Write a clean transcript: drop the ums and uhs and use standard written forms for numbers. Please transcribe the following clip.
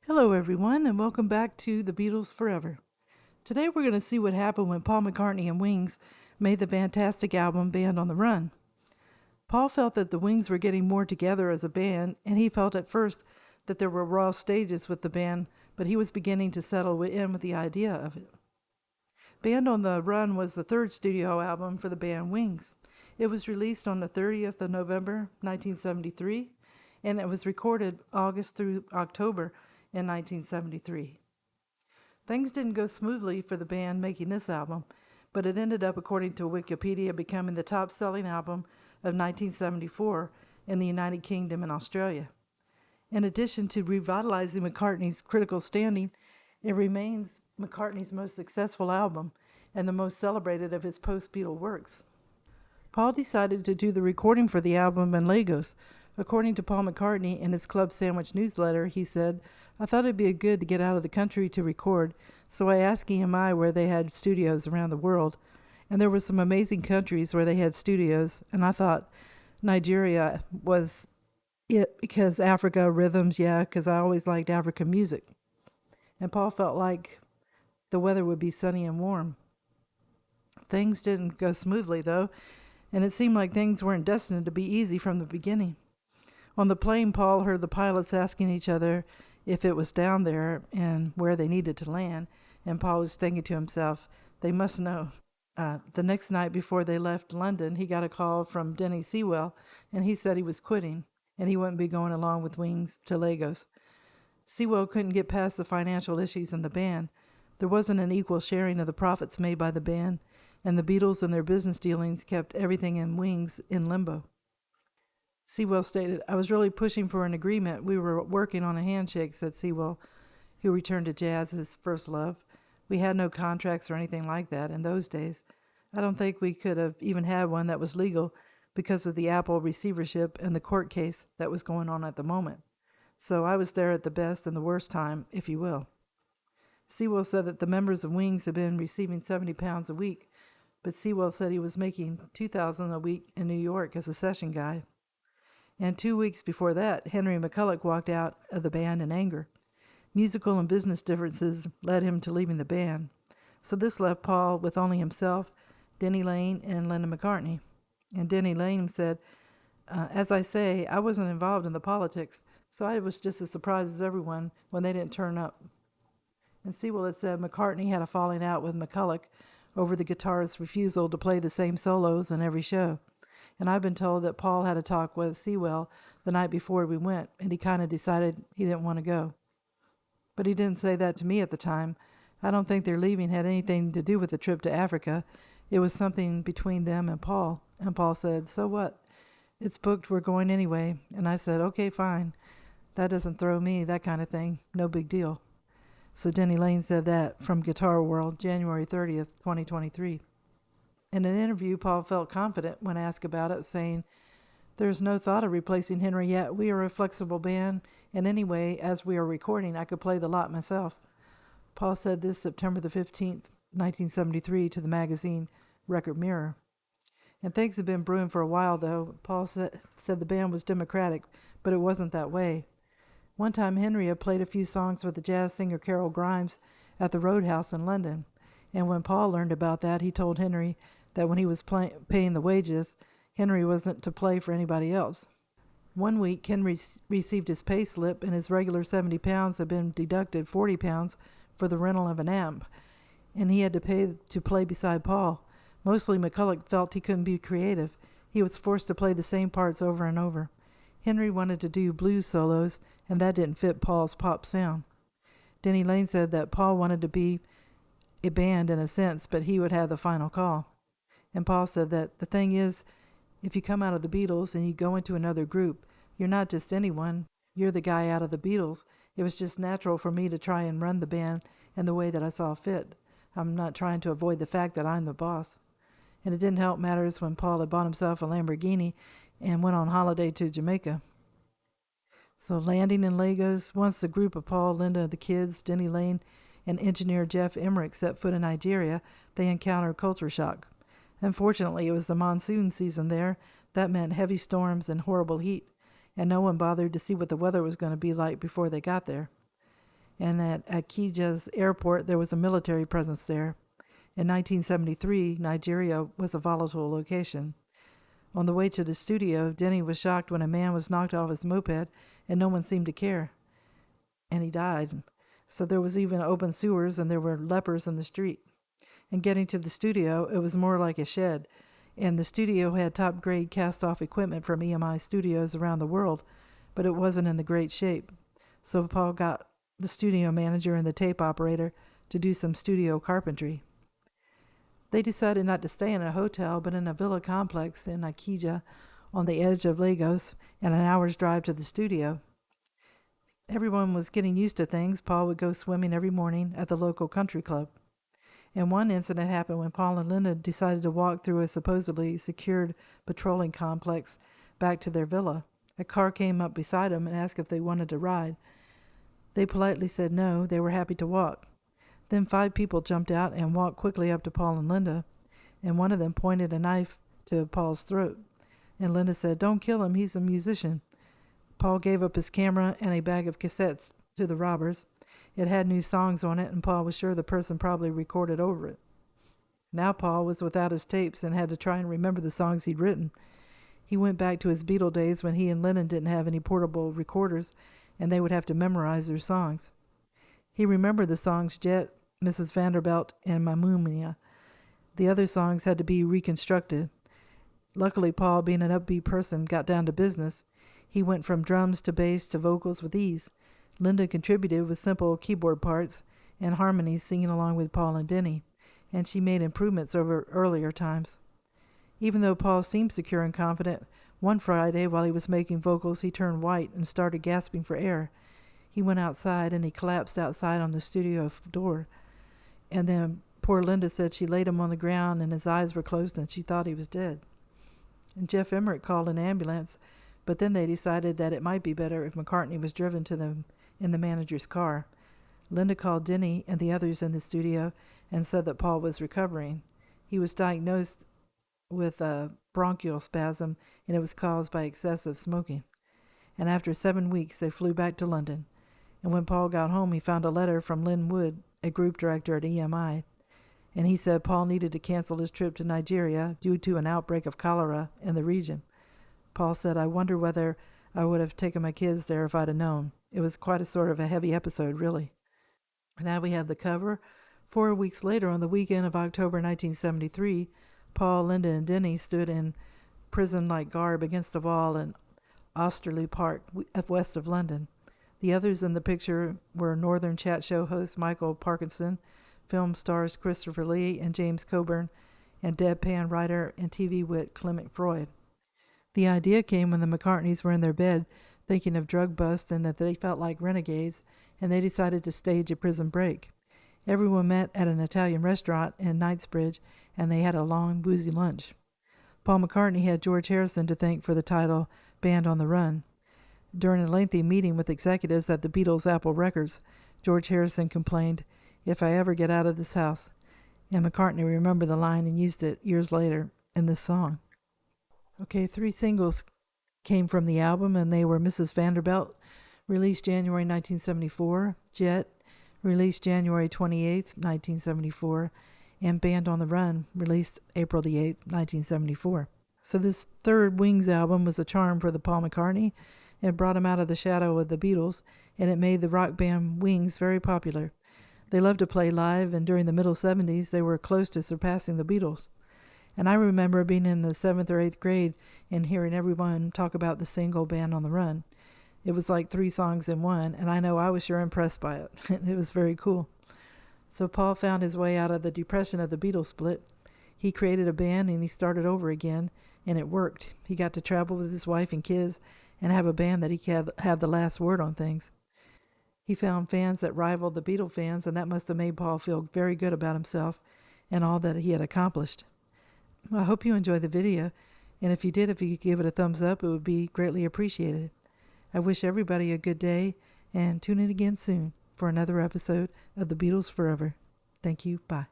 Hello, everyone, and welcome back to the Beatles Forever. Today we're going to see what happened when Paul McCartney and Wings made the fantastic album Band on the Run. Paul felt that the Wings were getting more together as a band, and he felt at first that there were raw stages with the band, but he was beginning to settle in with the idea of it. Band on the Run was the third studio album for the band Wings. It was released on the 30th of November, 1973, and it was recorded August through October in 1973. Things didn't go smoothly for the band making this album, but it ended up, according to Wikipedia, becoming the top-selling album of 1974 in the United Kingdom and Australia. In addition to revitalizing McCartney's critical standing, it remains McCartney's most successful album and the most celebrated of his post-Beatle works. Paul decided to do the recording for the album in Lagos. According to Paul McCartney in his Club Sandwich newsletter, he said, "I thought it'd be good to get out of the country to record, so I asked EMI where they had studios around the world. And there were some amazing countries where they had studios, and I thought Nigeria was it because Africa, rhythms, yeah, because I always liked African music." And Paul felt like the weather would be sunny and warm. Things didn't go smoothly, though, and it seemed like things weren't destined to be easy from the beginning. On the plane, Paul heard the pilots asking each other if it was down there and where they needed to land, and Paul was thinking to himself, they must know. The next night before they left London, he got a call from Denny Sewell, and he said he was quitting, and he wouldn't be going along with Wings to Lagos. Sewell couldn't get past the financial issues in the band. There wasn't an equal sharing of the profits made by the band, and the Beatles and their business dealings kept everything in Wings in limbo. Sewell stated, "I was really pushing for an agreement. We were working on a handshake," said Sewell, who returned to jazz, his first love. "We had no contracts or anything like that in those days. I don't think we could have even had one that was legal because of the Apple receivership and the court case that was going on at the moment. So I was there at the best and the worst time, if you will." Sewell said that the members of Wings had been receiving £70 a week, but Sewell said he was making $2,000 a week in New York as a session guy. And 2 weeks before that, Henry McCulloch walked out of the band in anger. Musical and business differences led him to leaving the band. So this left Paul with only himself, Denny Laine, and Lennon McCartney. And Denny Laine said, "As I say, I wasn't involved in the politics, so I was just as surprised as everyone when they didn't turn up." And Sewell had said McCartney had a falling out with McCulloch over the guitarist's refusal to play the same solos in every show. And I've been told that Paul had a talk with Sewell the night before we went, and he kind of decided he didn't want to go. But he didn't say that to me at the time. I don't think their leaving had anything to do with the trip to Africa. It was something between them and Paul. And Paul said, "So what? It's booked, we're going anyway." And I said, "Okay, fine. That doesn't throw me, that kind of thing. No big deal." So Denny Laine said that from Guitar World, January 30th, 2023. In an interview, Paul felt confident when asked about it, saying, "There's no thought of replacing Henry yet. We are a flexible band, and anyway, as we are recording, I could play the lot myself." Paul said this September the 15th, 1973, to the magazine Record Mirror. And things had been brewing for a while, though. Paul said the band was democratic, but it wasn't that way. One time, Henry had played a few songs with the jazz singer Carol Grimes at the Roadhouse in London, and when Paul learned about that, he told Henry that when he was paying the wages, Henry wasn't to play for anybody else. One week, Henry received his pay slip, and his regular £70 had been deducted £40 for the rental of an amp, and he had to pay to play beside Paul. Mostly McCulloch felt he couldn't be creative. He was forced to play the same parts over and over. Henry wanted to do blues solos, and that didn't fit Paul's pop sound. Denny Laine said that Paul wanted to be a band in a sense, but he would have the final call. And Paul said that the thing is, if you come out of the Beatles and you go into another group, you're not just anyone, you're the guy out of the Beatles. It was just natural for me to try and run the band in the way that I saw fit. I'm not trying to avoid the fact that I'm the boss. And it didn't help matters when Paul had bought himself a Lamborghini and went on holiday to Jamaica. So landing in Lagos, once the group of Paul, Linda, the kids, Denny Laine, and engineer Jeff Emmerich set foot in Nigeria, they encountered culture shock. Unfortunately, it was the monsoon season there. That meant heavy storms and horrible heat, and no one bothered to see what the weather was going to be like before they got there. and at Akija's airport there was a military presence there. In 1973, Nigeria was a volatile location. On the way to the studio, Denny was shocked when a man was knocked off his moped and no one seemed to care. And he died. So there was even open sewers and there were lepers in the street. And getting to the studio, it was more like a shed. And the studio had top-grade cast-off equipment from EMI studios around the world, but it wasn't in the great shape. So Paul got the studio manager and the tape operator to do some studio carpentry. They decided not to stay in a hotel, but in a villa complex in Akija on the edge of Lagos, and an hour's drive to the studio. Everyone was getting used to things. Paul would go swimming every morning at the local country club. And one incident happened when Paul and Linda decided to walk through a supposedly secured patrolling complex back to their villa. A car came up beside them and asked if they wanted to ride. They politely said no, they were happy to walk. Then 5 people jumped out and walked quickly up to Paul and Linda, and one of them pointed a knife to Paul's throat. And Linda said, "Don't kill him, he's a musician." Paul gave up his camera and a bag of cassettes to the robbers. It had new songs on it, and Paul was sure the person probably recorded over it. Now Paul was without his tapes and had to try and remember the songs he'd written. He went back to his Beatle days when he and Lennon didn't have any portable recorders, and they would have to memorize their songs. He remembered the songs Jet, Mrs. Vanderbilt, and Mamumia. The other songs had to be reconstructed. Luckily, Paul, being an upbeat person, got down to business. He went from drums to bass to vocals with ease. Linda contributed with simple keyboard parts and harmonies, singing along with Paul and Denny, and she made improvements over earlier times. Even though Paul seemed secure and confident, one Friday while he was making vocals, he turned white and started gasping for air. He went outside and he collapsed outside on the studio door. And then poor Linda said she laid him on the ground and his eyes were closed and she thought he was dead. And Jeff Emmerich called an ambulance, but then they decided that it might be better if McCartney was driven to them in the manager's car. Linda called Denny and the others in the studio and said that Paul was recovering. He was diagnosed with a bronchial spasm, and it was caused by excessive smoking. And after 7 weeks, they flew back to London. And when Paul got home, he found a letter from Lynn Wood, a group director at EMI, and he said Paul needed to cancel his trip to Nigeria due to an outbreak of cholera in the region. Paul said, "I wonder whether I would have taken my kids there if I'd have known." It was quite a sort of a heavy episode, really. Now we have the cover. 4 weeks later, on the weekend of October 1973, Paul, Linda, and Denny stood in prison-like garb against the wall in Osterley Park, west of London. The others in the picture were Northern Chat Show host Michael Parkinson, film stars Christopher Lee and James Coburn, and deadpan writer and TV wit Clement Freud. The idea came when the McCartneys were in their bed thinking of drug busts and that they felt like renegades, and they decided to stage a prison break. Everyone met at an Italian restaurant in Knightsbridge, and they had a long, boozy lunch. Paul McCartney had George Harrison to thank for the title Band on the Run. During a lengthy meeting with executives at the Beatles Apple Records, George Harrison complained, "If I ever get out of this house," and McCartney remembered the line and used it years later in this song. Okay, 3 singles came from the album, and they were Mrs. Vanderbilt, released January 1974, Jet, released January 28th, 1974, and Band on the Run, released April the 8th, 1974. So this third Wings album was a charm for the Paul McCartney. It brought him out of the shadow of the Beatles, and it made the rock band Wings very popular. They loved to play live, and during the middle 70s, they were close to surpassing the Beatles. And I remember being in the 7th or 8th grade and hearing everyone talk about the single Band on the Run. It was like 3 songs in one, and I know I was sure impressed by it. It was very cool. So Paul found his way out of the depression of the Beatles split. He created a band and he started over again, and it worked. He got to travel with his wife and kids and have a band that he could have the last word on things. He found fans that rivaled the Beatle fans, and that must have made Paul feel very good about himself and all that he had accomplished. Well, I hope you enjoyed the video, and if you did, if you could give it a thumbs up, it would be greatly appreciated. I wish everybody a good day, and tune in again soon for another episode of The Beatles Forever. Thank you. Bye.